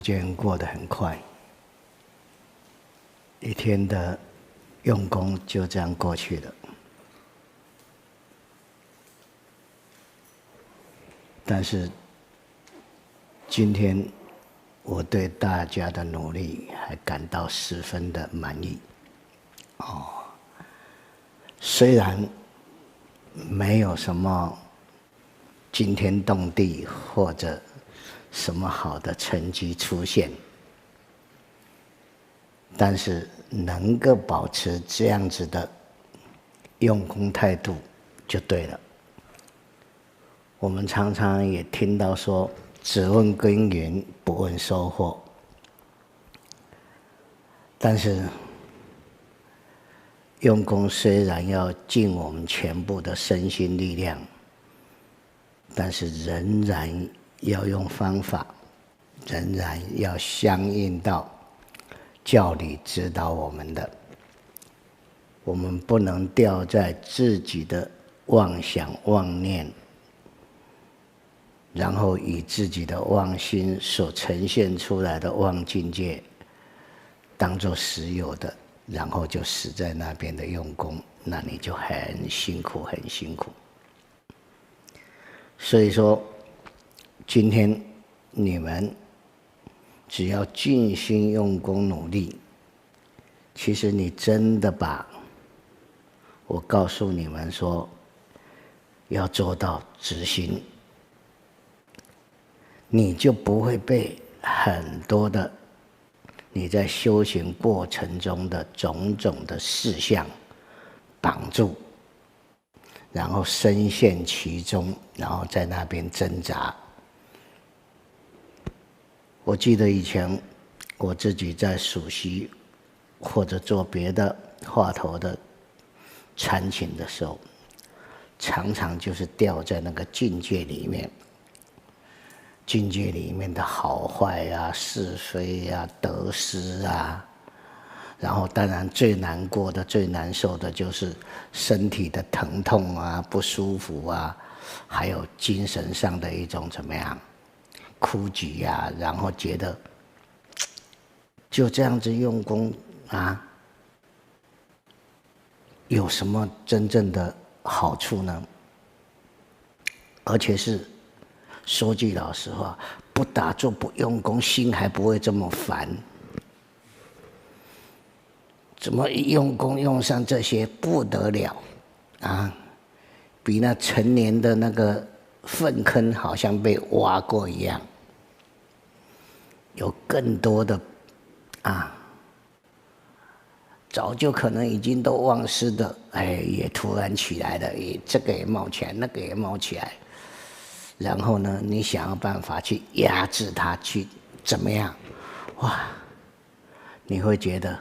时间过得很快，一天的用功就这样过去了。但是今天我对大家的努力还感到十分的满意。虽然没有什么惊天动地或者什么好的成绩出现，但是能够保持这样子的用功态度就对了。我们常常也听到说，只问耕耘不问收获。但是用功虽然要尽我们全部的身心力量，但是仍然要用方法，仍然要相应到教理指导我们的。我们不能掉在自己的妄想妄念，然后以自己的妄心所呈现出来的妄境界当作实有的，然后就死在那边的用功，那你就很辛苦很辛苦。所以说今天你们只要尽心用功努力，其实你真的把我告诉你们说要做到执行，你就不会被很多的你在修行过程中的种种的事项绑住，然后深陷其中，然后在那边挣扎。我记得以前我自己在数息或者做别的话头的禅情的时候，常常就是掉在那个境界里面，境界里面的好坏啊、是非啊、得失啊，然后当然最难过的、最难受的就是身体的疼痛啊、不舒服啊，还有精神上的一种怎么样枯寂啊，然后觉得就这样子用功啊，有什么真正的好处呢？而且是说句老实话，不打坐不用功，心还不会这么烦。怎么一用功用上这些不得了啊？比那成年的那个粪坑好像被挖过一样，有更多的早就可能已经都忘失的，也突然起来了，这个也冒起来，那个也冒起来。然后呢，你想要办法去压制它，去怎么样？哇，你会觉得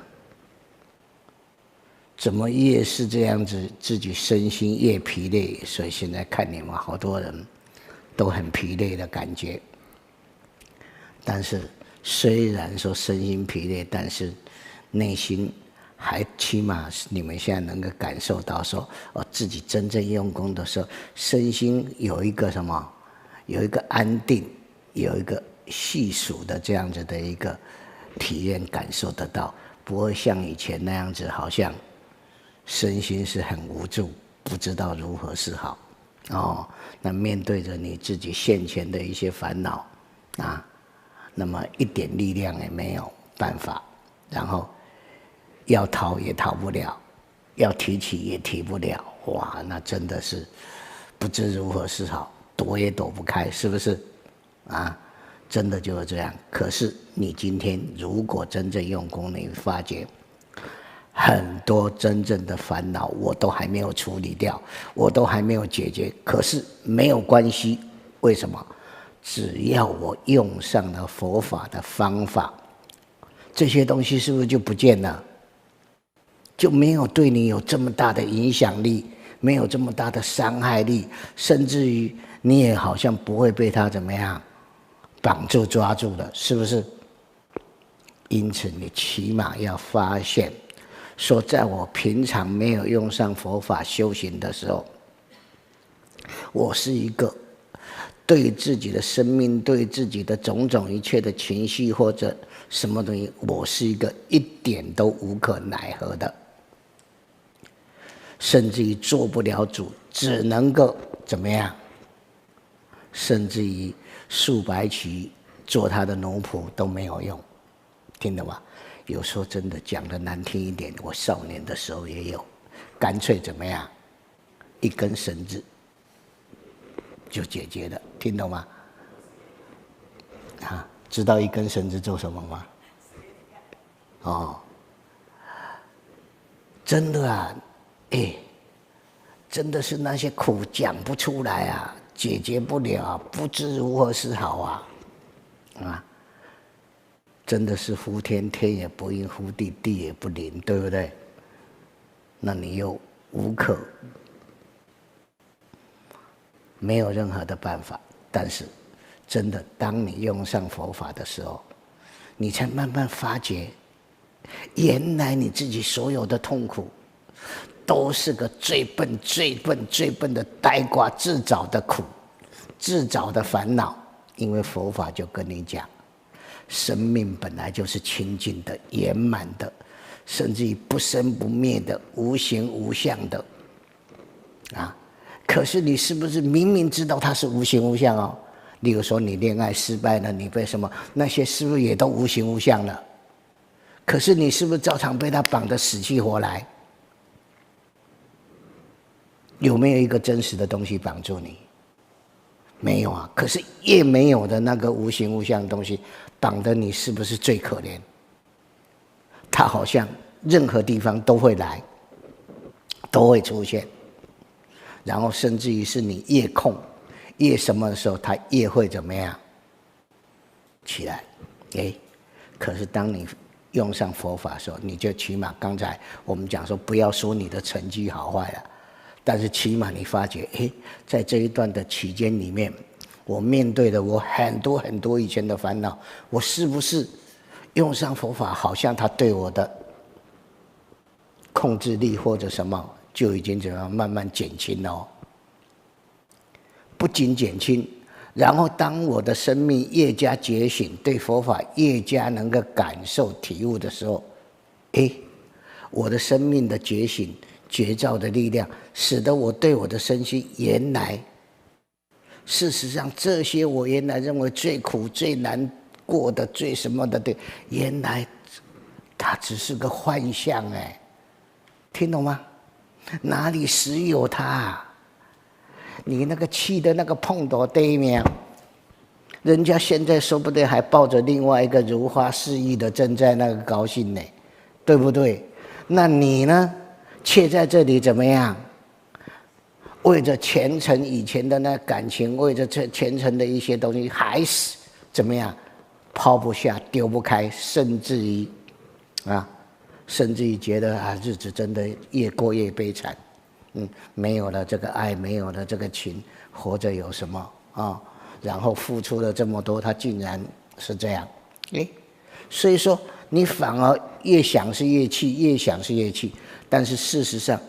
怎么越是这样子，自己身心越疲累。所以现在看你们好多人都很疲累的感觉。但是虽然说身心疲累，但是内心还起码你们现在能够感受到说，自己真正用功的时候，身心有一个什么？有一个安定，有一个细数的这样子的一个体验感受得到，不会像以前那样子，好像身心是很无助，不知道如何是好。那面对着你自己现前的一些烦恼啊，那么一点力量也没有办法，然后要逃也逃不了，要提起也提不了，哇，那真的是不知如何是好。躲也躲不开，是不是？真的就是这样。可是你今天如果真正用功，你会发觉很多真正的烦恼我都还没有处理掉，我都还没有解决。可是没有关系，为什么？只要我用上了佛法的方法，这些东西是不是就不见了？就没有对你有这么大的影响力，没有这么大的伤害力，甚至于你也好像不会被他怎么样绑住抓住了，是不是？因此你起码要发现说，在我平常没有用上佛法修行的时候，我是一个对自己的生命，对自己的种种一切的情绪或者什么东西，我是一个一点都无可奈何的，甚至于做不了主，只能够怎么样？甚至于数百起做他的奴仆都没有用，听懂吗？有时候真的讲的难听一点，我少年的时候也有，干脆怎么样？一根绳子就解决了，听懂吗？啊，知道一根绳子做什么吗？哦，真的啊，真的是那些苦讲不出来啊，解决不了，不知如何是好啊，真的是呼天，天也不应；呼地，地也不灵，对不对？那你又无可，没有任何的办法。但是，真的，当你用上佛法的时候，你才慢慢发觉，原来你自己所有的痛苦，都是个最笨、最笨、最笨的呆瓜自找的苦，自找的烦恼。因为佛法就跟你讲，生命本来就是清净的、圆满的，甚至于不生不灭的、无形无相的啊。可是你是不是明明知道它是无形无相哦？例如说你恋爱失败了，你被什么那些是不是也都无形无相了？可是你是不是照常被他绑得死去活来？有没有一个真实的东西绑住你？没有啊。可是越没有的那个无形无相的东西绑得你，是不是最可怜？它好像任何地方都会来，都会出现。然后甚至于是你越空越什么的时候，它越会怎么样起来？可是当你用上佛法的时候，你就起码刚才我们讲说，不要说你的成绩好坏了，但是起码你发觉，在这一段的期间里面，我面对了我很多很多以前的烦恼，我是不是用上佛法，好像它对我的控制力或者什么就已经怎么样慢慢减轻了哦。不仅减轻，然后当我的生命越加觉醒，对佛法越加能够感受体悟的时候，我的生命的觉醒觉照的力量，使得我对我的身心原来事实上这些我原来认为最苦最难过的最什么的，对，原来它只是个幻象。听懂吗？哪里实有它？你那个气的那个碰到对面，人家现在说不定还抱着另外一个如花似玉的，正在那个高兴呢，对不对？那你呢，却在这里怎么样？为着前尘以前的那感情，为着这前尘的一些东西，还是怎么样抛不下、丢不开，甚至于觉得日子真的越过越悲惨。没有了这个爱，没有了这个情，活着有什么啊？然后付出了这么多，他竟然是这样，所以说你反而越想是越气，越想是越气，但是事实上，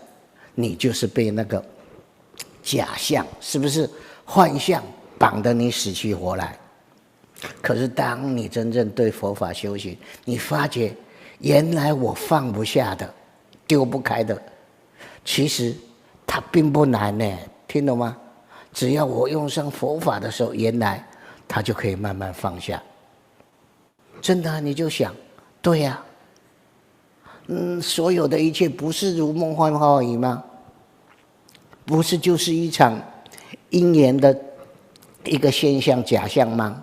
你就是被那个假象，是不是幻象绑得你死去活来？可是当你真正对佛法修行，你发觉原来我放不下的、丢不开的，其实它并不难呢，听懂吗？只要我用上佛法的时候，原来它就可以慢慢放下。真的你就想，对呀，所有的一切不是如梦幻泡影吗？不是就是一场因缘的一个现象假象吗？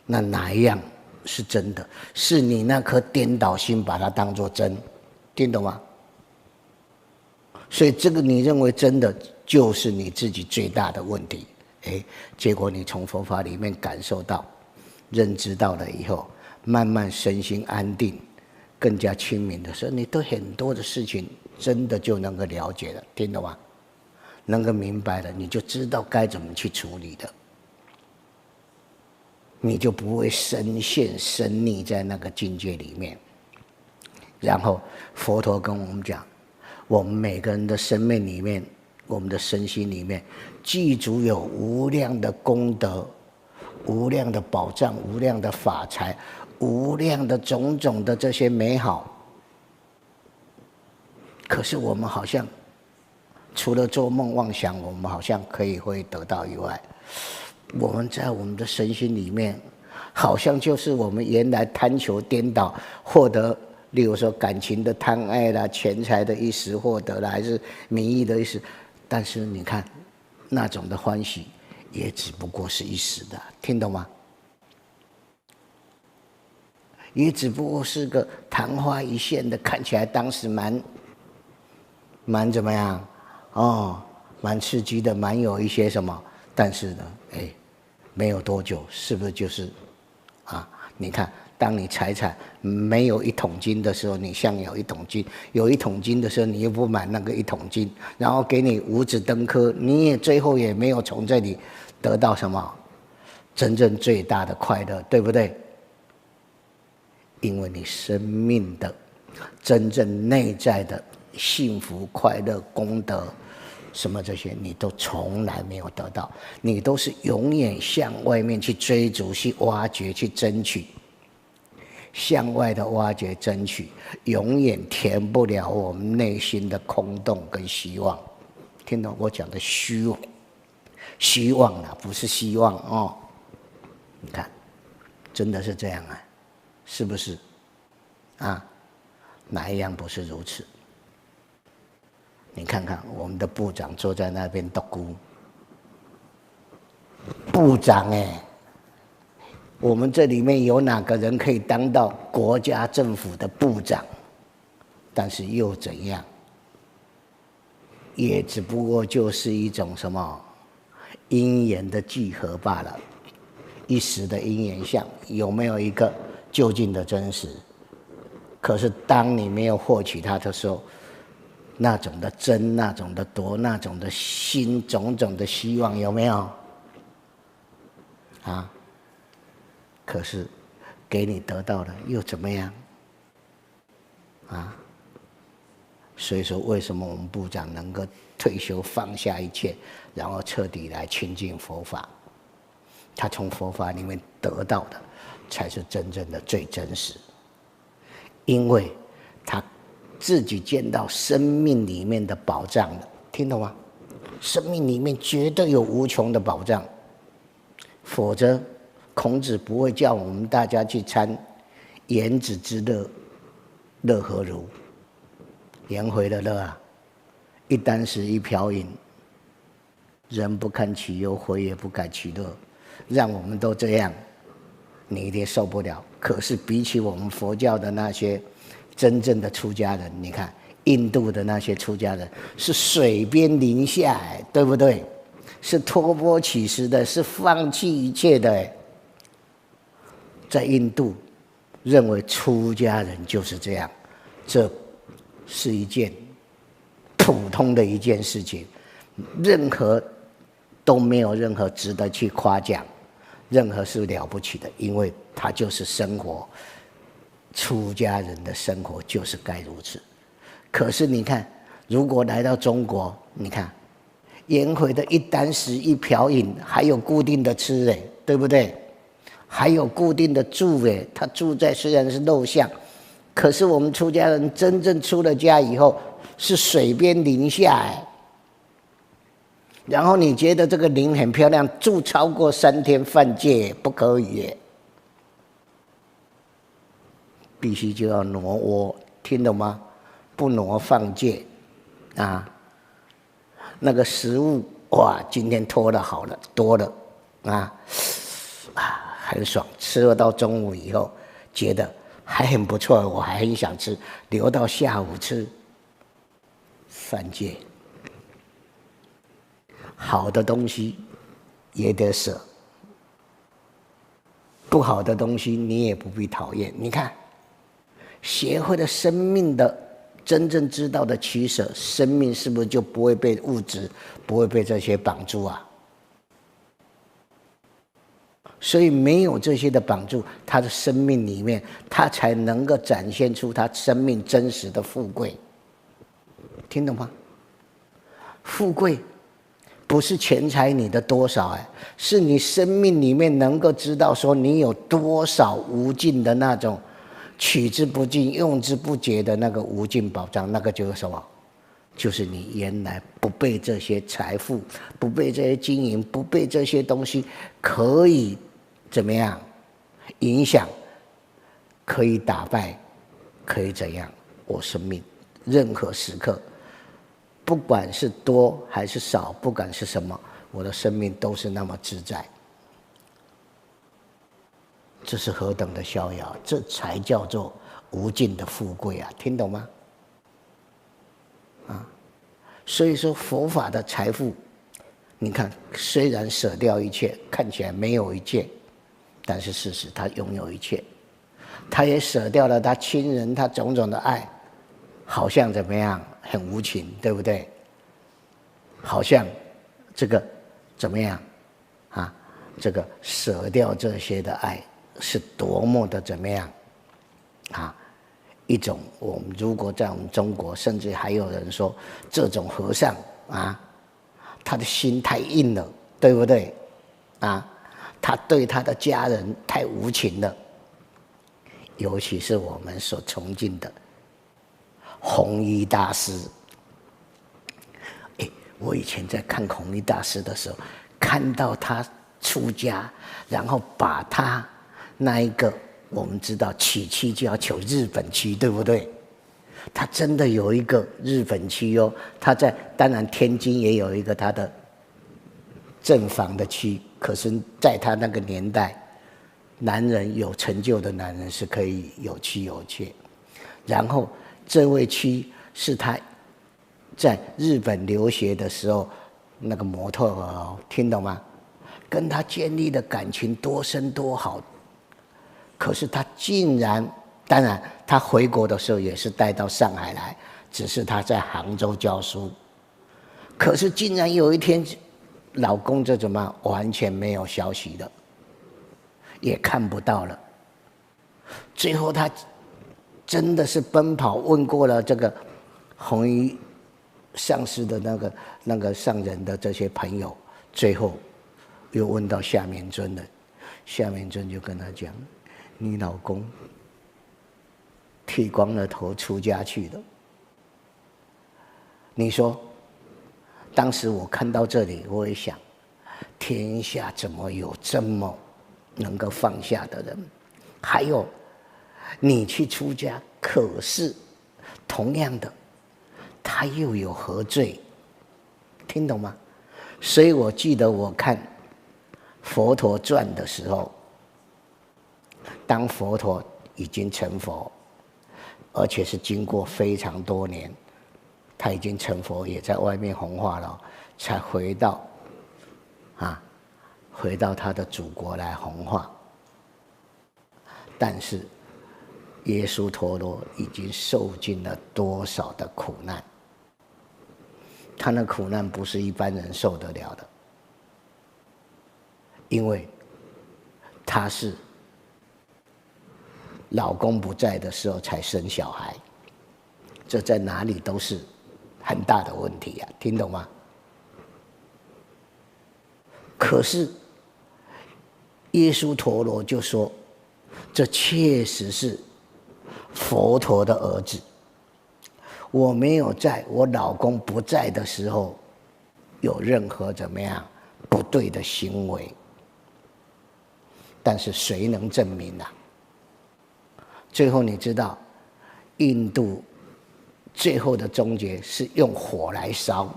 那哪一样是真的？是你那颗颠倒心把它当作真，听懂吗？所以这个你认为真的，就是你自己最大的问题。结果你从佛法里面感受到、认知到了以后，慢慢身心安定，更加清明的时候，你对很多的事情真的就能够了解了，听懂吗？能够明白了，你就知道该怎么去处理的，你就不会深陷深溺在那个境界里面。然后佛陀跟我们讲，我们每个人的生命里面我们的身心里面具足有无量的功德、无量的宝藏、无量的法财、无量的种种的这些美好。可是我们好像除了做梦妄想，我们好像会得到以外，我们在我们的身心里面，好像就是我们原来贪求颠倒获得，例如说感情的贪爱啦、钱财的一时获得啦，还是名义的一时，但是你看那种的欢喜也只不过是一时的，听懂吗？也只不过是个昙花一现的，看起来当时蛮怎么样哦，蛮刺激的，蛮有一些什么，但是呢，没有多久，是不是就是啊？你看，当你财产没有1桶金的时候，你像有1桶金；有1桶金的时候，你又不满那个1桶金，然后给你五子登科，你也最后也没有从这里得到什么真正最大的快乐，对不对？因为你生命的真正内在的幸福、快乐、功德，什么这些你都从来没有得到，你都是永远向外面去追逐、去挖掘、去争取，向外的挖掘、争取，永远填不了我们内心的空洞跟希望。听懂我讲的虚妄啊，不是希望哦。你看，真的是这样啊，是不是？啊，哪一样不是如此？你看看我们的部长坐在那边独孤，部长我们这里面有哪个人可以当到国家政府的部长？但是又怎样？也只不过就是一种什么因缘的聚合罢了，一时的因缘相，有没有一个究竟的真实？可是当你没有获取它的时候，那种的争，那种的夺，那种的心，种种的希望，有没有？啊？可是给你得到了又怎么样？啊？所以说，为什么我们部长能够退休放下一切，然后彻底来亲近佛法？他从佛法里面得到的，才是真正的最真实。因为他自己见到生命里面的宝藏了，听懂吗？生命里面绝对有无穷的宝藏，否则孔子不会叫我们大家去参言子之乐，乐何如？颜回的乐啊，一箪食，一瓢饮，人不堪其忧，回也不改其乐，让我们都这样，你一定受不了。可是比起我们佛教的那些真正的出家人，你看印度的那些出家人是水边临下，对不对？是托钵乞食的，是放弃一切的。在印度认为出家人就是这样，这是一件普通的一件事情，任何都没有任何值得去夸奖，任何是了不起的，因为它就是生活，出家人的生活就是该如此。可是你看，如果来到中国，你看颜回的一箪食，一瓢饮，还有固定的吃对不对？还有固定的住他住在虽然是陋巷，可是我们出家人真正出了家以后，是水边林下然后你觉得这个林很漂亮，住超过3天犯戒，不可以必须就要挪窝，听懂吗？不挪犯戒啊。那个食物哇，今天拖了好了多了很爽，吃了到中午以后，觉得还很不错，我还很想吃，留到下午吃，犯戒。好的东西也得舍，不好的东西你也不必讨厌。你看，学会了生命的真正知道的取舍，生命是不是就不会被物质，不会被这些绑住啊？所以没有这些的绑住，他的生命里面，他才能够展现出他生命真实的富贵。听懂吗？富贵不是钱财你的多少，是你生命里面能够知道说你有多少无尽的那种取之不尽、用之不竭的那个无尽宝藏，那个就是什么？就是你原来不被这些财富、不被这些经营、不被这些东西可以怎么样影响，可以打败，可以怎样？我生命任何时刻，不管是多还是少，不管是什么，我的生命都是那么自在。这是何等的逍遥，这才叫做无尽的富贵啊！听懂吗？所以说佛法的财富，你看虽然舍掉一切，看起来没有一切，但是事实他拥有一切。他也舍掉了他亲人，他种种的爱，好像怎么样很无情，对不对？好像这个怎么样啊？这个舍掉这些的爱是多么的怎么样啊？一种我们如果在我们中国，甚至还有人说这种和尚啊，他的心太硬了，对不对？啊，他对他的家人太无情了。尤其是我们所崇敬的弘一大师。我以前在看弘一大师的时候，看到他出家，然后把他那一个。我们知道娶妻就要求日本妻，对不对？他真的有一个日本妻哦。他在当然天津也有一个他的正房的妻，可是在他那个年代，男人有成就的男人是可以有妻有妾。然后这位妻是他在日本留学的时候那个模特儿，听懂吗？跟他建立的感情多深多好。可是他竟然，当然他回国的时候也是带到上海来，只是他在杭州教书。可是竟然有一天，老公就怎么完全没有消息了，也看不到了。最后他真的是奔跑问过了这个弘一上师的那个上人的这些朋友，最后又问到夏明尊了。夏明尊就跟他讲。你老公剃光了头出家去了。你说，当时我看到这里，我也想，天下怎么有这么能够放下的人？还有，你去出家，可是同样的，他又有何罪？听懂吗？所以我记得我看《佛陀传》的时候。当佛陀已经成佛，而且是经过非常多年，他已经成佛，也在外面弘化了，才回到他的祖国来弘化。但是耶稣陀罗已经受尽了多少的苦难，他那苦难不是一般人受得了的，因为他是。老公不在的时候才生小孩，这在哪里都是很大的问题啊，听懂吗？可是耶稣陀罗就说，这确实是佛陀的儿子。我没有在我老公不在的时候有任何怎么样不对的行为，但是谁能证明啊？最后你知道，印度最后的终结是用火来烧，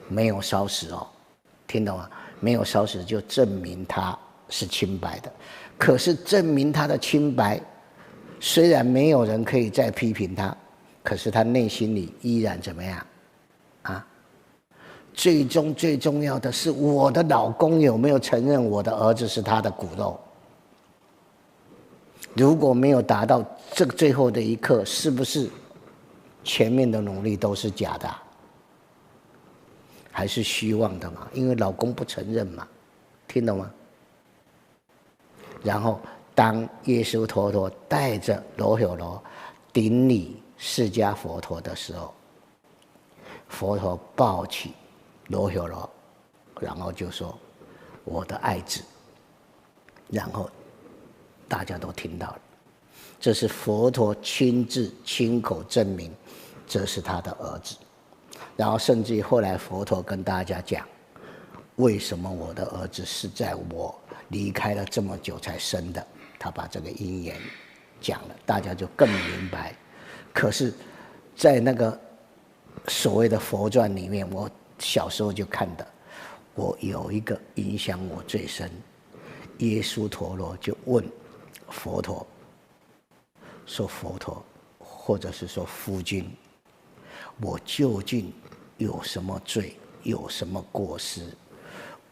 没有烧死哦，听懂吗？没有烧死就证明他是清白的。可是证明他的清白，虽然没有人可以再批评他，可是他内心里依然怎么样啊？最重要的是，我的老公有没有承认我的儿子是他的骨肉？如果没有达到这个最后的一刻，是不是前面的努力都是假的，还是虚妄的嘛？因为老公不承认嘛，听懂吗？然后当耶稣陀罗带着罗睺罗顶礼释迦佛陀的时候，佛陀抱起罗睺罗，然后就说：“我的爱子。”然后大家都听到了，这是佛陀亲自亲口证明，这是他的儿子。然后甚至于后来佛陀跟大家讲，为什么我的儿子是在我离开了这么久才生的，他把这个因缘讲了，大家就更明白。可是在那个所谓的佛传里面，我小时候就看的，我有一个影响我最深，耶稣陀罗就问佛陀说：“佛陀，或者是说夫君，我究竟有什么罪，有什么过失？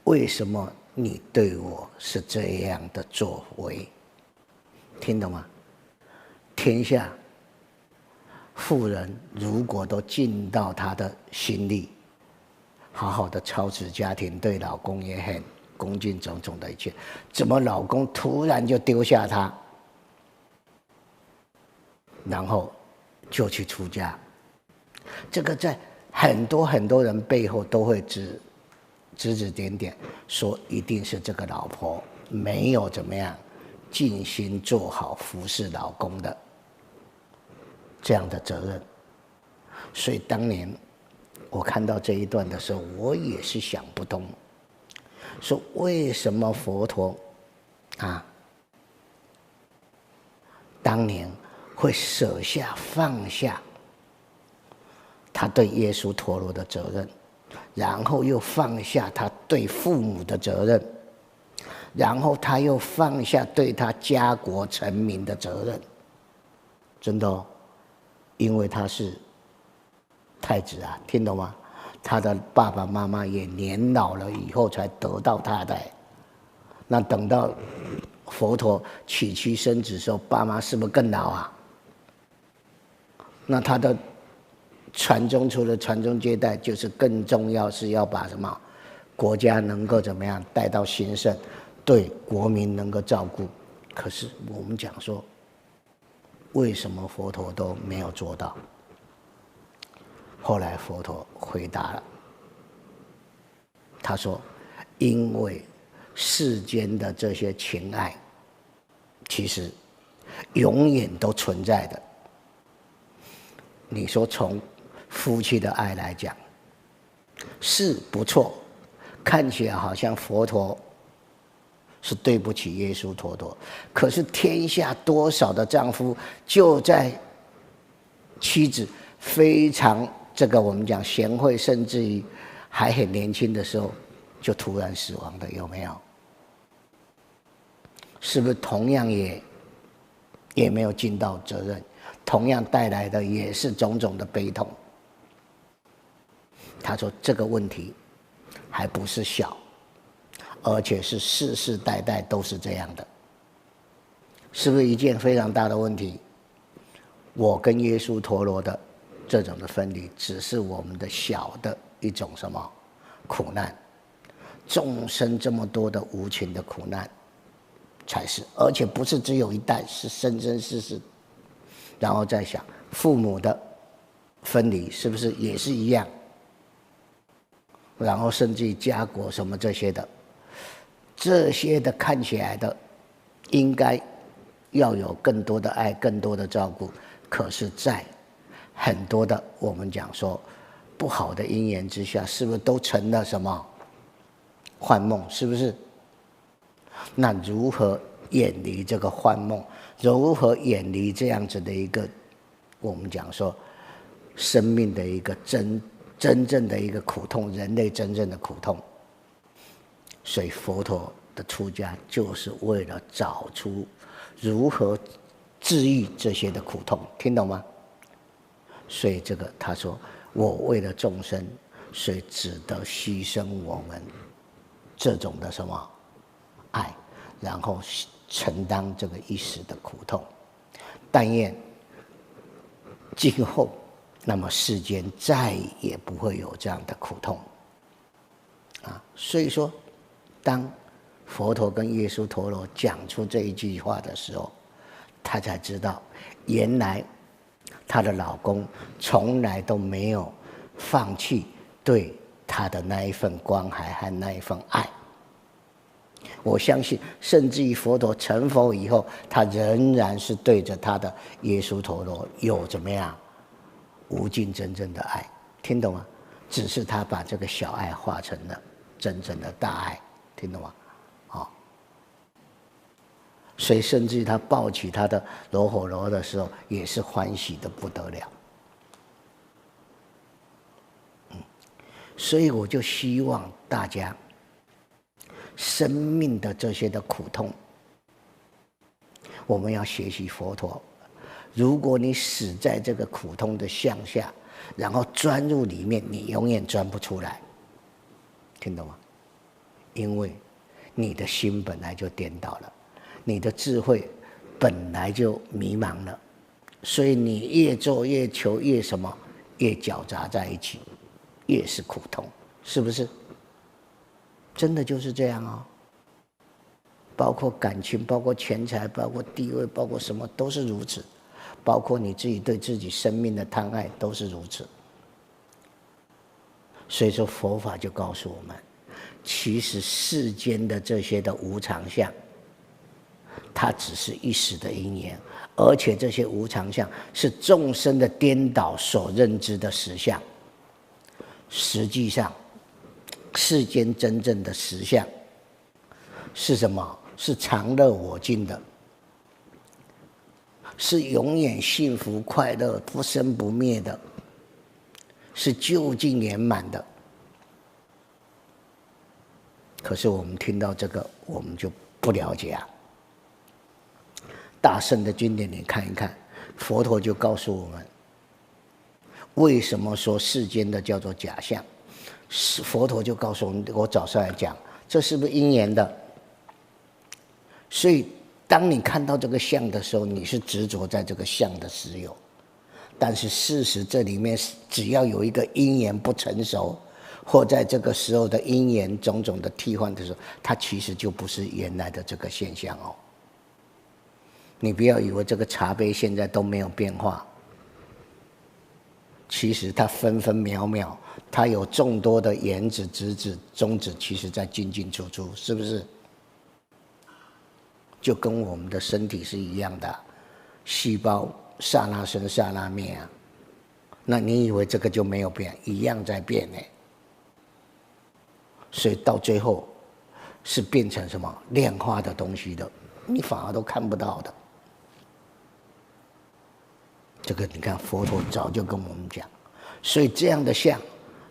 为什么你对我是这样的作为？”听懂吗？天下妇人如果都尽到她的心力，好好的操持家庭，对老公也很恭敬种种的一切，怎么老公突然就丢下她，然后就去出家？这个在很多人背后都会指点点，说一定是这个老婆没有怎么样尽心做好服侍老公的这样的责任。所以当年我看到这一段的时候，我也是想不通，说为什么佛陀当年会舍下放下他对耶稣陀罗的责任，然后又放下他对父母的责任，然后他又放下对他家国臣民的责任。真的哦，因为他是太子啊，听懂吗？他的爸爸妈妈也年老了以后才得到他的。那等到佛陀娶妻生子的时候，爸妈是不是更老啊？那他的传宗除了传宗接代，就是更重要是要把什么国家能够怎么样带到兴盛，对国民能够照顾。可是我们讲说，为什么佛陀都没有做到？后来佛陀回答了，他说：“因为世间的这些情爱，其实永远都存在的。你说从夫妻的爱来讲，是不错，看起来好像佛陀是对不起耶稣陀罗，可是天下多少的丈夫就在妻子非常这个我们讲贤惠，甚至于还很年轻的时候就突然死亡的，有没有？是不是同样也没有尽到责任，同样带来的也是种种的悲痛？他说这个问题还不是小，而且是世世代代都是这样的，是不是一件非常大的问题？我跟耶稣陀罗的这种的分离，只是我们的小的一种什么苦难，众生这么多的无情的苦难才是，而且不是只有一代，是生生世世。然后再想父母的分离，是不是也是一样？然后甚至于家国什么这些的，这些的看起来的应该要有更多的爱，更多的照顾，可是在很多的我们讲说不好的因缘之下，是不是都成了什么幻梦？是不是？那如何远离这个幻梦？如何远离这样子的一个我们讲说生命的一个真正的一个苦痛，人类真正的苦痛？所以佛陀的出家就是为了找出如何治愈这些的苦痛，听懂吗？所以这个他说，我为了众生，所以只得牺牲我们这种的什么爱，然后承担这个一时的苦痛。但愿今后那么世间再也不会有这样的苦痛所以说当佛陀跟耶稣陀罗讲出这一句话的时候，他才知道原来她的老公从来都没有放弃对他的那一份关怀和那一份爱。我相信，甚至于佛陀成佛以后，他仍然是对着他的耶输陀罗有怎么样无尽真正的爱，听懂吗？只是他把这个小爱化成了真正的大爱，听懂吗？所以甚至于他抱起他的罗喉罗的时候，也是欢喜的不得了。所以我就希望大家生命的这些的苦痛，我们要学习佛陀。如果你死在这个苦痛的相下，然后钻入里面，你永远钻不出来，听懂吗？因为你的心本来就颠倒了，你的智慧本来就迷茫了，所以你越做越求越什么，越搅杂在一起，越是苦痛，是不是？真的就是这样哦。包括感情，包括钱财，包括地位，包括什么都是如此，包括你自己对自己生命的贪爱都是如此。所以说佛法就告诉我们，其实世间的这些的无常相，它只是一时的因缘，而且这些无常相是众生的颠倒所认知的实相。实际上世间真正的实相是什么？是常乐我净的，是永远幸福快乐不生不灭的，是究竟圆满的。可是我们听到这个，我们就不了解啊。大圣的经典你看一看，佛陀就告诉我们，为什么说世间的叫做假象？佛陀就告诉我们，我早上来讲，这是不是因缘的？所以当你看到这个相的时候，你是执着在这个相的实有，但是事实这里面只要有一个因缘不成熟，或在这个时候的因缘种种的替换的时候，它其实就不是原来的这个现象哦。你不要以为这个茶杯现在都没有变化，其实它分分秒秒，它有众多的原子、质子、中子，其实在进进出出，是不是？就跟我们的身体是一样的，细胞刹那生刹那灭啊。那你以为这个就没有变？一样在变呢。所以到最后是变成什么量化的东西的，你反而都看不到的。这个你看佛陀早就跟我们讲，所以这样的相，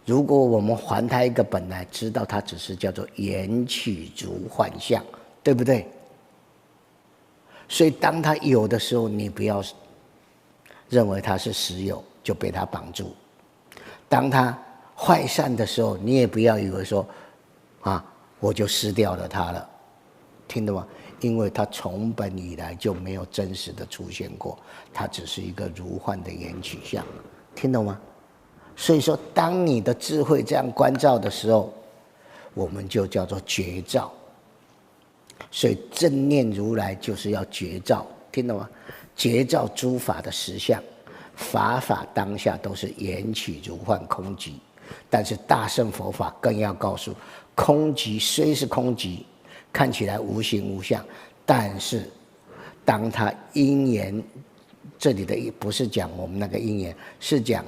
如果我们还它一个本来，知道它只是叫做缘起如幻象，对不对？所以当它有的时候，你不要认为它是实有，就被它绑住；当它坏散的时候，你也不要以为说我就失掉了它了，听懂吗？因为它从本以来就没有真实的出现过，它只是一个如幻的缘起相，听懂吗？所以说当你的智慧这样关照的时候，我们就叫做觉照。所以正念如来就是要觉照，听懂吗？觉照诸法的实相，法法当下都是缘起如幻空寂。但是大乘佛法更要告诉，空寂虽是空寂，看起来无形无相，但是当它因缘，这里的不是讲我们那个因缘，是讲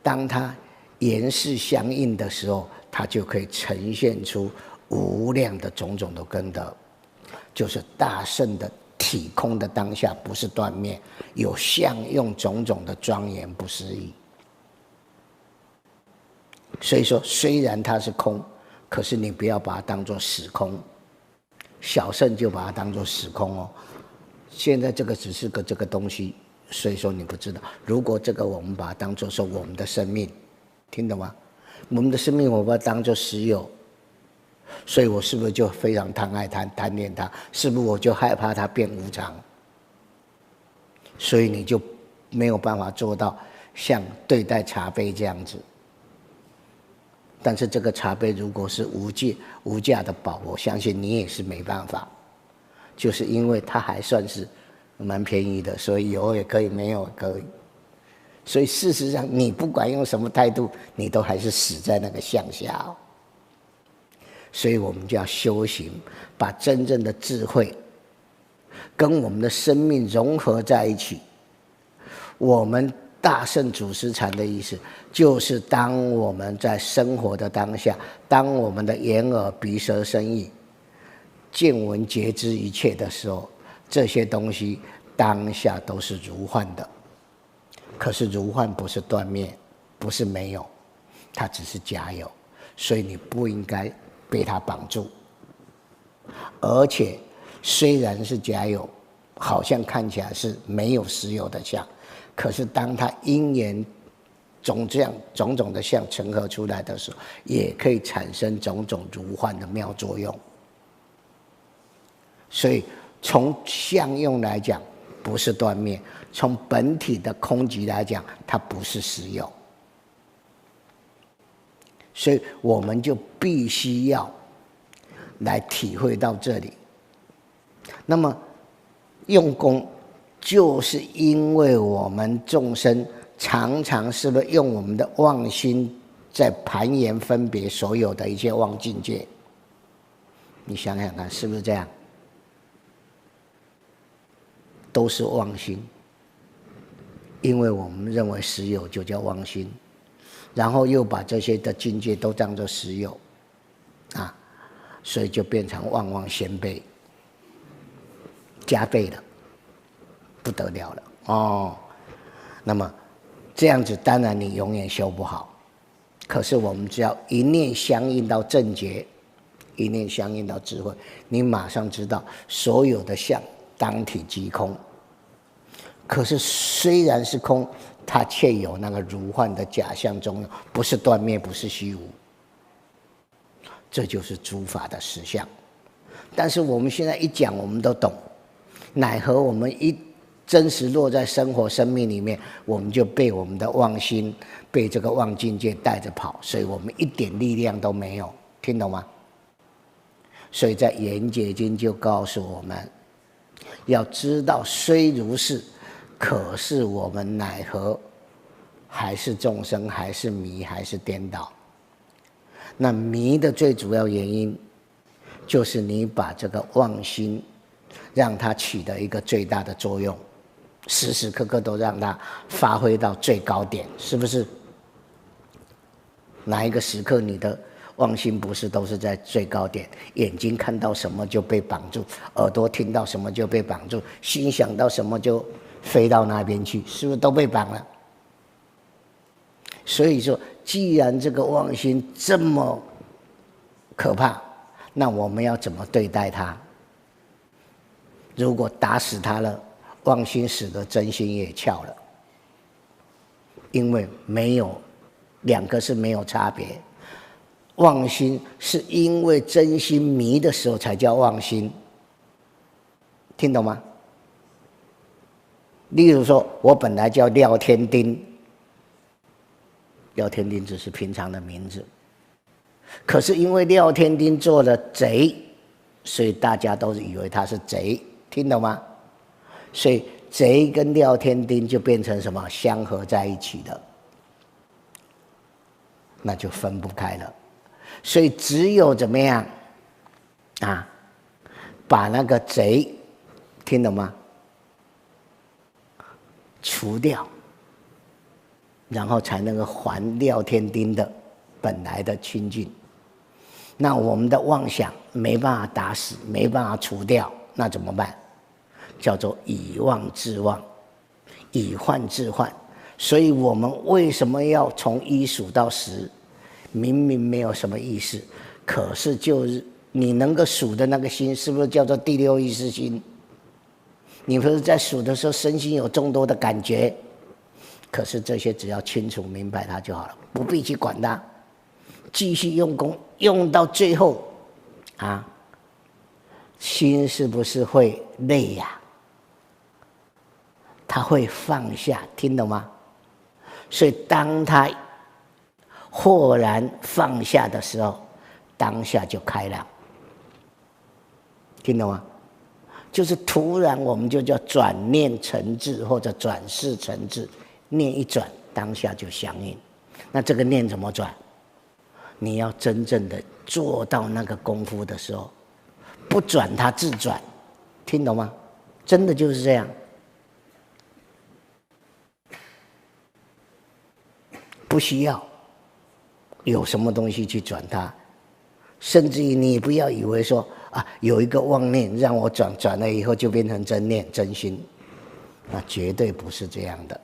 当它缘事相应的时候，它就可以呈现出无量的种种的根德。就是大圣的体空的当下，不是断灭，有相用种种的庄严不思议。所以说虽然它是空，可是你不要把它当作死空，小圣就把它当作死空哦。现在这个只是个这个东西，所以说你不知道。如果这个我们把它当作说我们的生命，听懂吗？我们的生命我把它当作实有，所以我是不是就非常贪爱它、贪恋它？是不是我就害怕它变无常？所以你就没有办法做到像对待茶杯这样子。但是这个茶杯如果是无价的宝，我相信你也是没办法，就是因为它还算是蛮便宜的，所以有也可以，没有也可以。所以事实上，你不管用什么态度，你都还是死在那个相下哦。所以我们就要修行，把真正的智慧跟我们的生命融合在一起。我们大圣祖师禅的意思，就是当我们在生活的当下，当我们的眼耳鼻舌身意见闻觉知一切的时候，这些东西当下都是如幻的。可是如幻不是断灭，不是没有，它只是假有，所以你不应该被它绑住。而且虽然是假有，好像看起来是没有实有的相，可是当它因缘种种的相成合出来的时候，也可以产生种种如幻的妙作用。所以从相用来讲，不是断灭；从本体的空寂来讲，它不是实有。所以我们就必须要来体会到这里。那么用功，就是因为我们众生常常是不是用我们的妄心在盘延分别所有的一切妄境界？你想想看，是不是这样？都是妄心，因为我们认为实有就叫妄心，然后又把这些的境界都当作实有，所以就变成妄妄先倍，加倍了，不得了了哦。那么这样子，当然你永远修不好。可是我们只要一念相应到正觉，一念相应到智慧，你马上知道所有的相当体即空。可是虽然是空，它却有那个如幻的假象中有，不是断灭，不是虚无。这就是诸法的实相。但是我们现在一讲，我们都懂，奈何我们一真实落在生活生命里面，我们就被我们的妄心，被这个妄境界带着跑，所以我们一点力量都没有，听懂吗？所以在《圆觉经》就告诉我们，要知道虽如是，可是我们奈何还是众生，还是迷，还是颠倒。那迷的最主要原因，就是你把这个妄心让它起的一个最大的作用，时时刻刻都让它发挥到最高点，是不是？哪一个时刻你的妄心不是都是在最高点？眼睛看到什么就被绑住，耳朵听到什么就被绑住，心想到什么就飞到那边去，是不是都被绑了？所以说，既然这个妄心这么可怕，那我们要怎么对待它？如果打死它了，妄心死了，真心也翘了，因为没有两个是没有差别。妄心是因为真心迷的时候才叫妄心，听懂吗？例如说，我本来叫廖天丁，廖天丁只是平常的名字，可是因为廖天丁做了贼，所以大家都以为他是贼，听懂吗？所以贼跟廖天丁就变成什么？相合在一起的，那就分不开了。所以只有怎么样把那个贼，听懂吗？除掉，然后才能够还廖天丁的本来的清净。那我们的妄想没办法打死，没办法除掉，那怎么办？叫做以妄治妄，以幻治幻。所以我们为什么要从1数到10？明明没有什么意思，可是就是你能够数的那个心，是不是叫做第6意识心？你不是在数的时候身心有众多的感觉，可是这些只要清楚明白它就好了，不必去管它，继续用功，用到最后心是不是会累呀？它会放下，听懂吗？所以当它豁然放下的时候，当下就开朗，听懂吗？就是突然我们就叫转念成智，或者转世成智，念一转，当下就相应。那这个念怎么转？你要真正的做到那个功夫的时候，不转它自转，听懂吗？真的就是这样。不需要有什么东西去转它，甚至于你也不要以为说啊，有一个妄念让我转了以后就变成真念真心，那绝对不是这样的。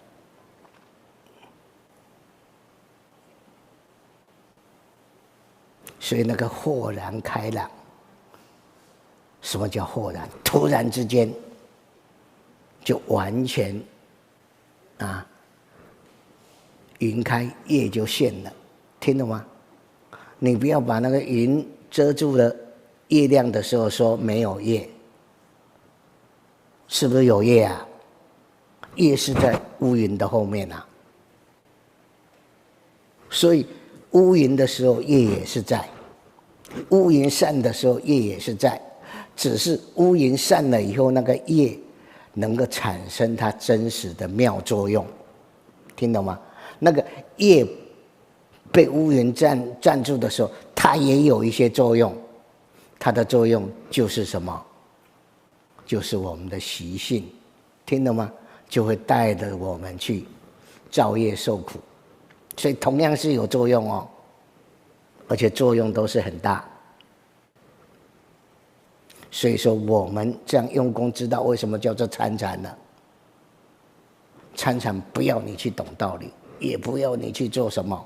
所以那个豁然开朗，什么叫豁然？突然之间就完全啊。云开夜就现了，听懂吗？你不要把那个云遮住了月亮的时候说没有夜，是不是有夜啊？夜是在乌云的后面啊，所以乌云的时候夜也是在，乌云散的时候夜也是在，只是乌云散了以后，那个夜能够产生它真实的妙作用，听懂吗？那个夜被乌云占住的时候，它也有一些作用，它的作用就是什么？就是我们的习性，听懂吗？就会带着我们去造业受苦，所以同样是有作用哦，而且作用都是很大。所以说我们这样用功，知道为什么叫做参禅了？参禅不要你去懂道理，也不要你去做什么，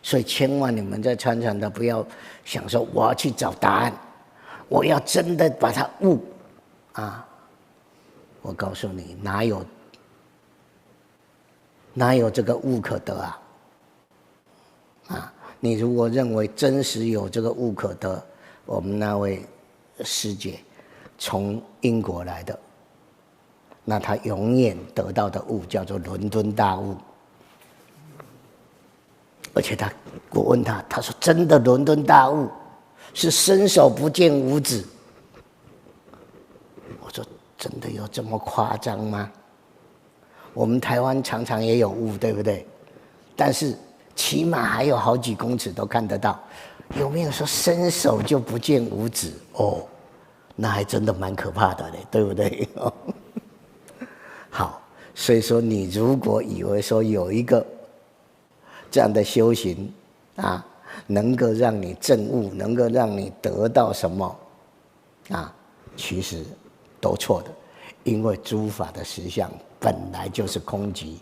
所以千万你们在参禅的不要想说我要去找答案，我要真的把它悟啊！我告诉你，哪有这个悟可得啊？啊！你如果认为真实有这个悟可得，我们那位师姐从英国来的，那他永远得到的悟叫做伦敦大悟。而且我问他，他说真的伦敦大悟是伸手不见五指。我说真的有这么夸张吗？我们台湾常常也有悟，对不对？但是起码还有好几公尺都看得到，有没有说伸手就不见五指？哦，那还真的蛮可怕的嘞，对不对？好，所以说你如果以为说有一个这样的修行啊，能够让你证悟，能够让你得到什么啊，其实都错的，因为诸法的实相本来就是空寂，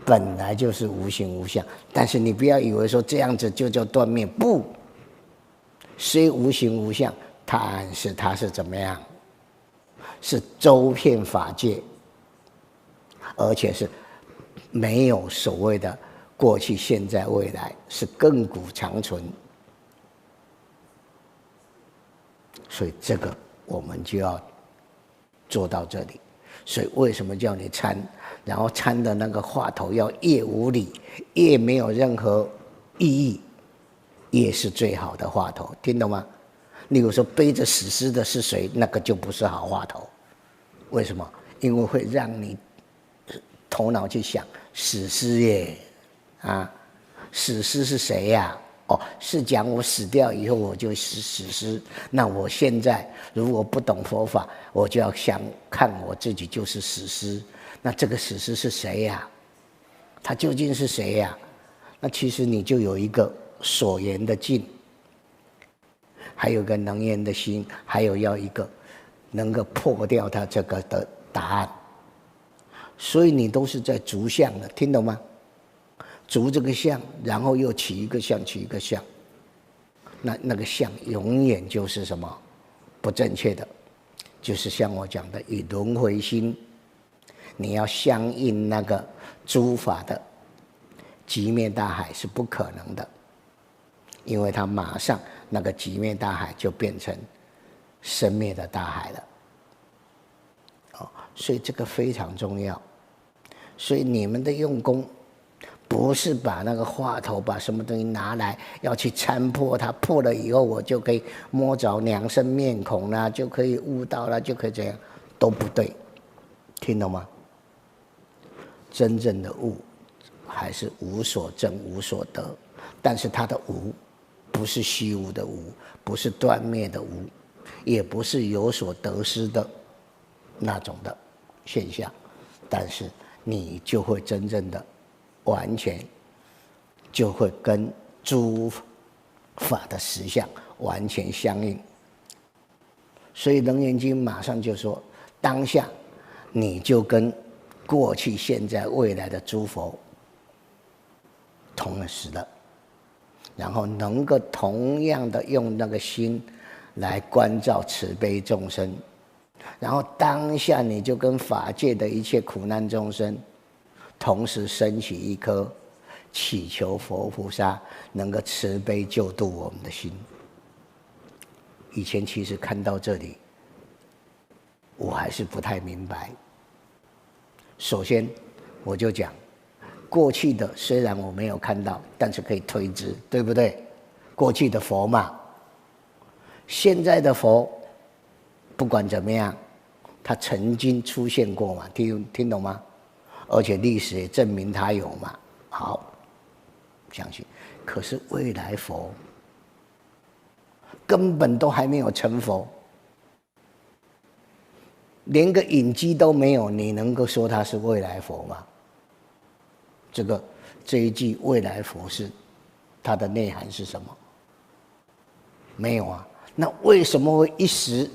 本来就是无形无相。但是你不要以为说这样子就叫断灭，不，虽无形无相，它是怎么样？是周遍法界，而且是没有所谓的过去、现在、未来，是亘古长存。所以这个我们就要做到这里。所以为什么叫你参？然后参的那个话头要越无理，越没有任何意义，越是最好的话头，听懂吗？例如说背着死尸的是谁，那个就不是好话头。为什么？因为会让你头脑去想死尸耶，啊，死尸是谁呀？哦，是讲我死掉以后我就是死尸。那我现在如果不懂佛法，我就要想看我自己就是死尸。那这个死尸是谁呀？他究竟是谁呀？那其实你就有一个所言的境，还有个能言的心，还有要一个能够破掉它这个的答案。所以你都是在逐相的，听懂吗？逐这个相，然后又起一个相，起一个相，那个相永远就是什么？不正确的，就是像我讲的，以轮回心，你要相应那个诸法的极灭大海是不可能的，因为它马上那个极灭大海就变成生灭的大海了。哦，所以这个非常重要。所以你们的用功，不是把那个话头把什么东西拿来要去参破它，破了以后我就可以摸着两生面孔啦，就可以悟到了，就可以这样，都不对，听懂吗？真正的悟还是无所证无所得，但是它的无不是虚无的无，不是断灭的无，也不是有所得失的那种的现象，但是你就会真正的完全就会跟诸法的实相完全相应。所以《楞严经》马上就说，当下你就跟过去现在未来的诸佛同时了，然后能够同样的用那个心来关照慈悲众生，然后当下你就跟法界的一切苦难众生同时升起一颗祈求佛菩萨能够慈悲救度我们的心。以前其实看到这里我还是不太明白。首先我就讲，过去的虽然我没有看到，但是可以推知，对不对？过去的佛嘛，现在的佛不管怎么样，他曾经出现过嘛，听懂吗？而且历史也证明他有嘛。好，相信。可是未来佛根本都还没有成佛，连个影迹都没有，你能够说他是未来佛吗？这一句未来佛是它的内涵是什么？没有啊。那为什么会一时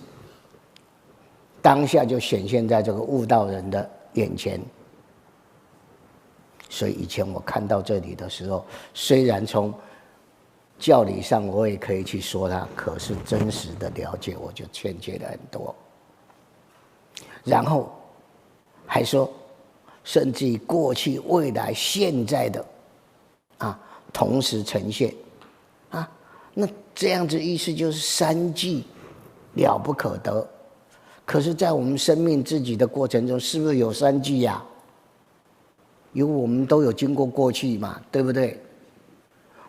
当下就显现在这个悟道人的眼前？所以以前我看到这里的时候，虽然从教理上我也可以去说它，可是真实的了解我就欠缺了很多。然后还说，甚至于过去、未来、现在的同时呈现那这样子意思就是三际了不可得。可是，在我们生命自己的过程中，是不是有三际呀？有，我们都有经过过去嘛，对不对？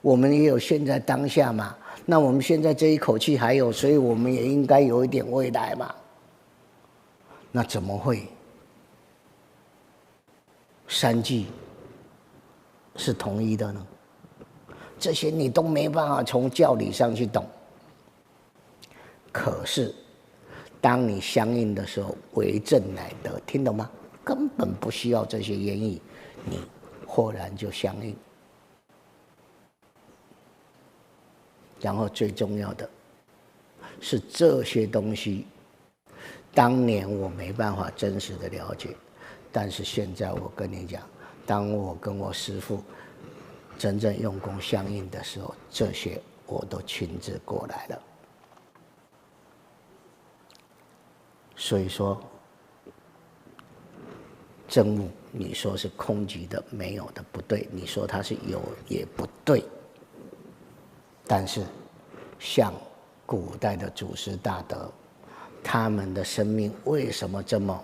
我们也有现在当下嘛。那我们现在这一口气还有，所以我们也应该有一点未来嘛。那怎么会三际是统一的呢？这些你都没办法从教理上去懂。可是当你相应的时候，为正乃得，听懂吗？根本不需要这些言语，你豁然就相应。然后最重要的是这些东西，当年我没办法真实的了解，但是现在我跟你讲，当我跟我师父真正用功相应的时候，这些我都亲自过来了。所以说，真悟你说是空寂的、没有的，不对；你说它是有也不对。但是，像古代的祖师大德，他们的生命为什么这么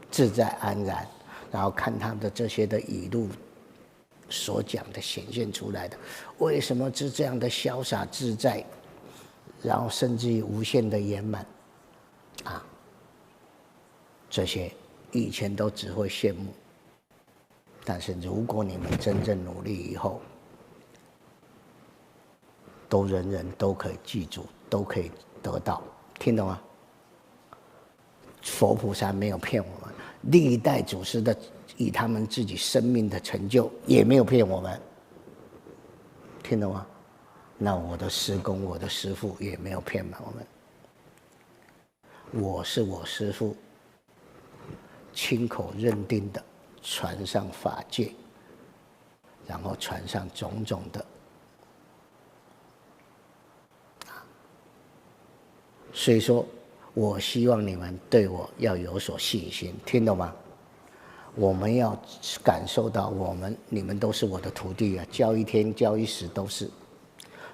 自在安然？然后看他们的这些的语录所讲的显现出来的，为什么是这样的潇洒自在？然后甚至于无限的圆满这些以前都只会羡慕，但是如果你们真正努力以后，人人都可以记住，都可以得到，听懂吗？佛菩萨没有骗我们，历代祖师的以他们自己生命的成就也没有骗我们，听懂吗？那我的师公、我的师父也没有骗我们。我是我师父亲口认定的，传上法界，然后传上种种的。所以说，我希望你们对我要有所信心，听懂吗？我们要感受到你们都是我的徒弟啊，教一天教一时都是。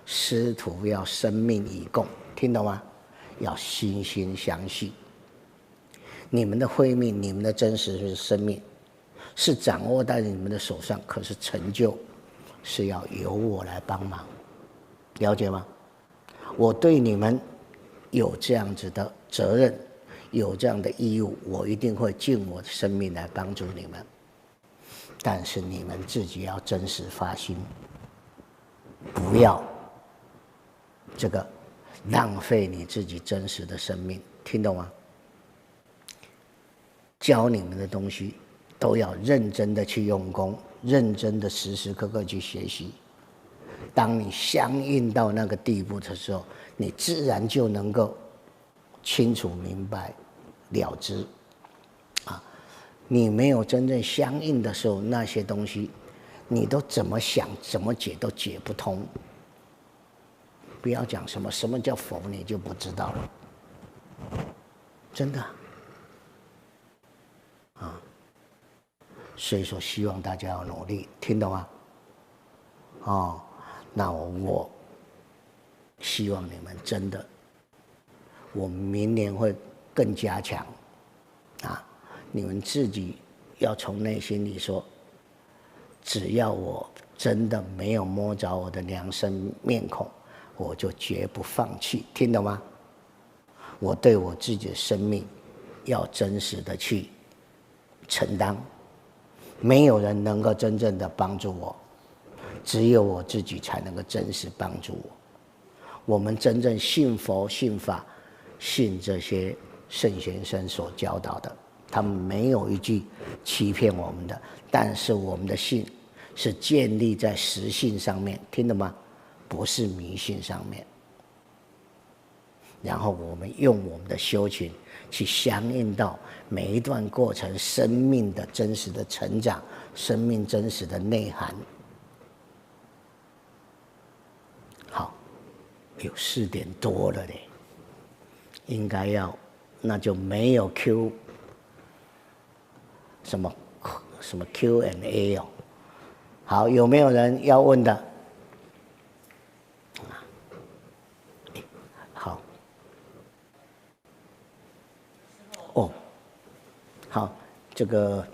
师徒要生命以共，听懂吗？要心心相系。你们的慧命，你们的真实生命，是掌握在你们的手上，可是成就是要由我来帮忙，了解吗？我对你们有这样子的责任，有这样的义务，我一定会尽我的生命来帮助你们。但是你们自己要真实发心，不要这个浪费你自己真实的生命，听懂吗？教你们的东西都要认真的去用功，认真的时时刻刻去学习。当你相应到那个地步的时候，你自然就能够清楚明白了之。你没有真正相应的时候，那些东西你都怎么想怎么解都解不通。不要讲什么叫佛，你就不知道了，真的啊。所以说，希望大家要努力，听懂吗？哦，那我希望你们真的，我明年会更加强啊。你们自己要从内心里说，只要我真的没有摸着我的良生面孔，我就绝不放弃，听懂吗？我对我自己的生命要真实的去承担，没有人能够真正的帮助我，只有我自己才能够真实帮助我。我们真正信佛信法信这些圣先生所教导的，他们没有一句欺骗我们的，但是我们的信是建立在实信上面，听懂吗？不是迷信上面。然后我们用我们的修行去相应到每一段过程生命的真实的成长，生命真实的内涵。好，有4点多了嘞，应该要，那就没有 Q 什么 Q&A 哦。好，有没有人要问的？好，哦，好，这个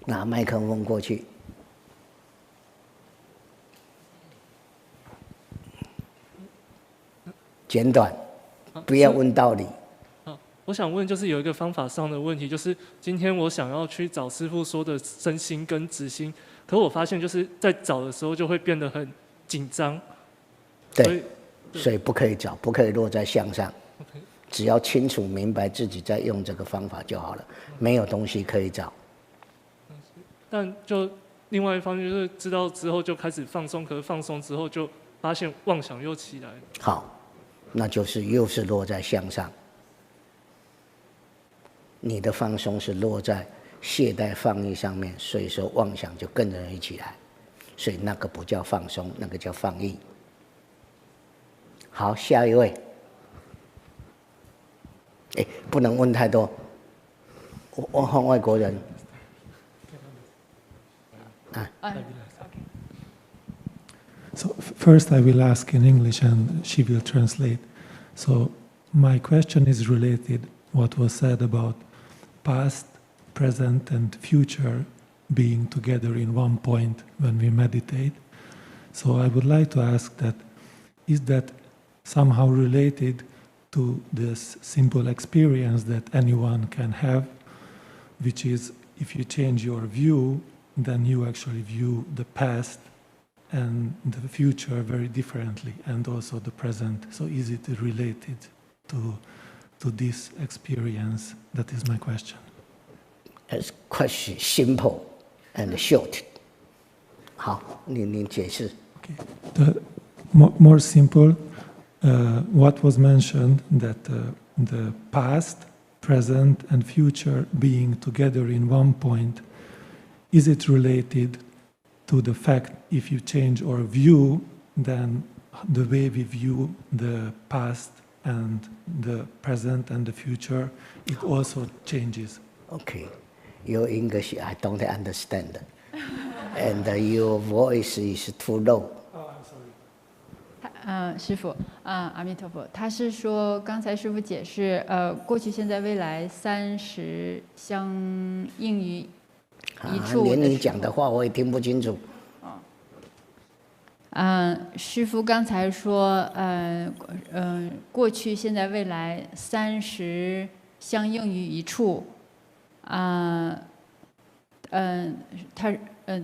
拿麦克风过去。简短，不要问道理。我想问，就是有一个方法上的问题，就是今天我想要去找师父说的身心跟直心，可我发现就是在找的时候就会变得很紧张。对，所以不可以找，不可以落在相上。Okay. 只要清楚明白自己在用这个方法就好了，没有东西可以找。但就另外一方面就是知道之后就开始放松，可是放松之后就发现妄想又起来。好，那就是又是落在相上。你的放松是落在懈怠放逸上面，所以说妄想就更容易起来，所以那个不叫放松，那个叫放逸。好，下一位。不能问太多，我问外国人。So first I will ask in English and she will translate. So my question is related what was said about past, present and future being together in one point when we meditate. So I would like to ask that, is that somehow related to this simple experience that anyone can have, which is if you change your view, then you actually view the past and the future very differently, and also the present. So is it related to this experience? That is my question. It's quite simple and short. 好，你解释。Okay. The more simple, what was mentioned that the past, present, and future being together in one point, is it related to the fact if you change our view, then the way we view the past and the present and the future, it also changes? Okay, your English I don't understand, and your voice is too low. 师父，阿弥陀佛。他是说，刚才师父解释，过去、现在、未来三时相应于一处。连你讲的话我也听不清楚。师父刚才说，过去、现在、未来三时相应于一处。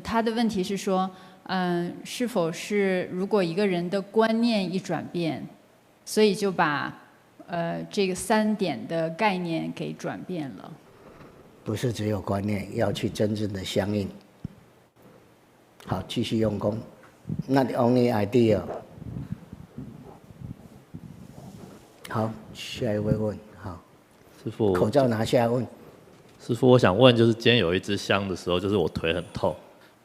他的问题是说，是否是如果一个人的观念一转变，所以就把这个3点的概念给转变了？不是只有观念，要去真正的相应。好，继续用功。Not only idea。好，下一位问。好，师父，口罩拿下来问。师父，我想问，就是今天有一支香的时候，就是我腿很痛，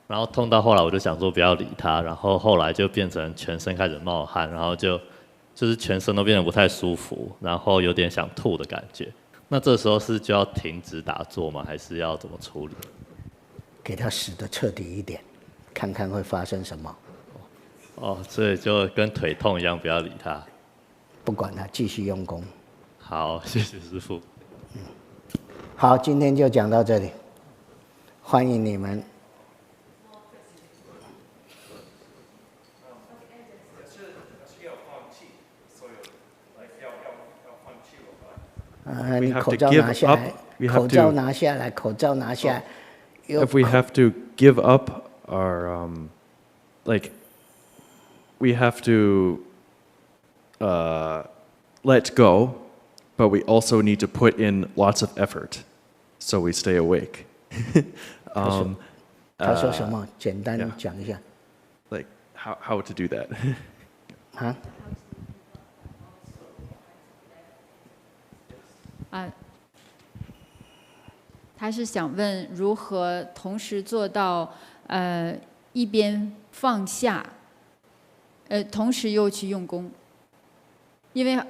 然后痛到后来我就想说不要理它，然后后来就变成全身开始冒汗，然后就是全身都变得不太舒服，然后有点想吐的感觉。那这时候就要停止打坐吗？还是要怎么处理？给它死得彻底一点，看看会发生什么。哦，所以就跟腿痛一样，不要理它。不管它，继续用功。好，谢谢师父。好，今天就讲到这里，欢迎你们。你口罩拿下来，口罩拿下来，口罩拿下来。If we have to give up our, like, we have to let go, but we also need to put in lots of effort, so we stay awake. 他说什么？简单讲一下。Like how to do that? 啊？他是想问如何同时做到一边放下，同时又去用功，因为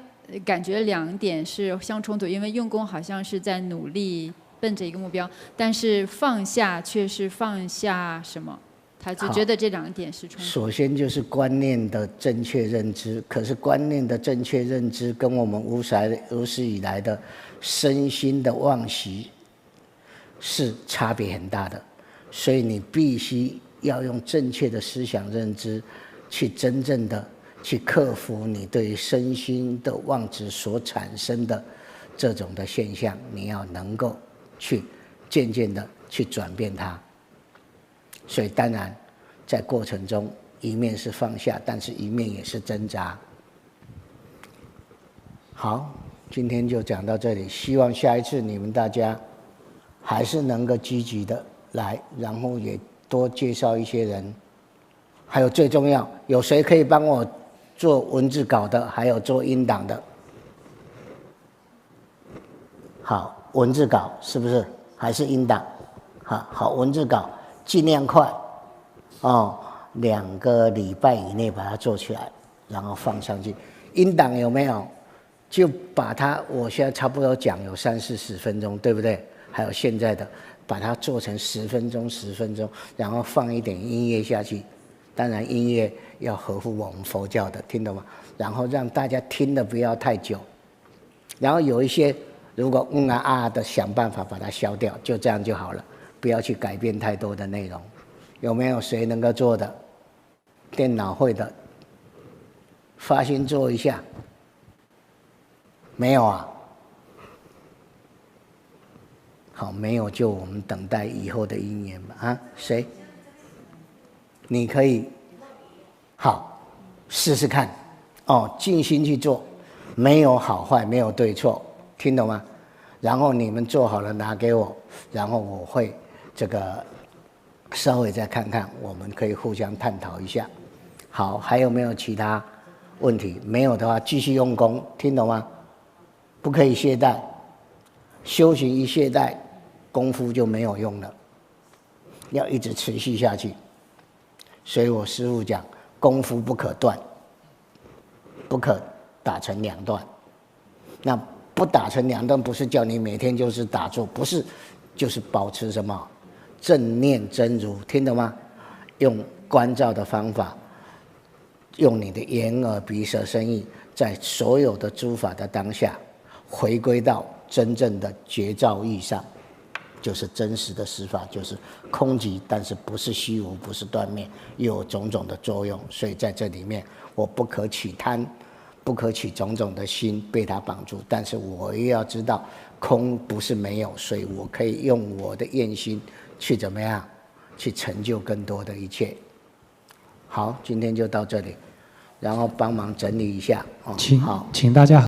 感觉2点是相冲突，因为用功好像是在努力奔着一个目标，但是放下却是放下什么？他就觉得这2点是冲突。首先就是观念的正确认知，可是观念的正确认知跟我们无始以来的身心的妄习是差别很大的，所以你必须要用正确的思想认知，去真正的去克服你对身心的妄执所产生的这种的现象，你要能够去渐渐的去转变它。所以当然在过程中一面是放下，但是一面也是挣扎。好，今天就讲到这里，希望下一次你们大家还是能够积极的来，然后也多介绍一些人。还有最重要，有谁可以帮我做文字稿的，还有做音档的？好，文字稿是不是还是音档？好，文字稿尽量快哦，2个礼拜以内把它做起来，然后放上去。音档有没有？就把它，我现在差不多讲有30-40分钟，对不对？还有现在的，把它做成10分钟，10分钟，然后放一点音乐下去。当然音乐要合乎我们佛教的，听懂吗？然后让大家听的不要太久，然后有一些如果的想办法把它消掉，就这样就好了，不要去改变太多的内容。有没有谁能够做的？电脑会的，发心做一下。没有啊？好，没有就我们等待以后的因缘吧。啊，谁？你可以，好，试试看，哦，尽心去做，没有好坏，没有对错，听懂吗？然后你们做好了拿给我，然后我会这个稍微再看看，我们可以互相探讨一下。好，还有没有其他问题？没有的话，继续用功，听懂吗？不可以懈怠，修行一懈怠，功夫就没有用了，要一直持续下去。所以我师父讲，功夫不可断，不可打成2段。那不打成2段，不是叫你每天就是打坐，不是，就是保持什么正念真如，听懂吗？用观照的方法，用你的眼耳鼻舌身意，在所有的诸法的当下，回归到真正的觉照义上，就是真实的实法，就是空寂，但是不是虚无，不是断灭，又有种种的作用。所以在这里面，我不可起贪，不可起种种的心被它绑住，但是我也要知道空不是没有，所以我可以用我的愿心去怎么样，去成就更多的一切。好，今天就到这里，然后帮忙整理一下。好，请大家。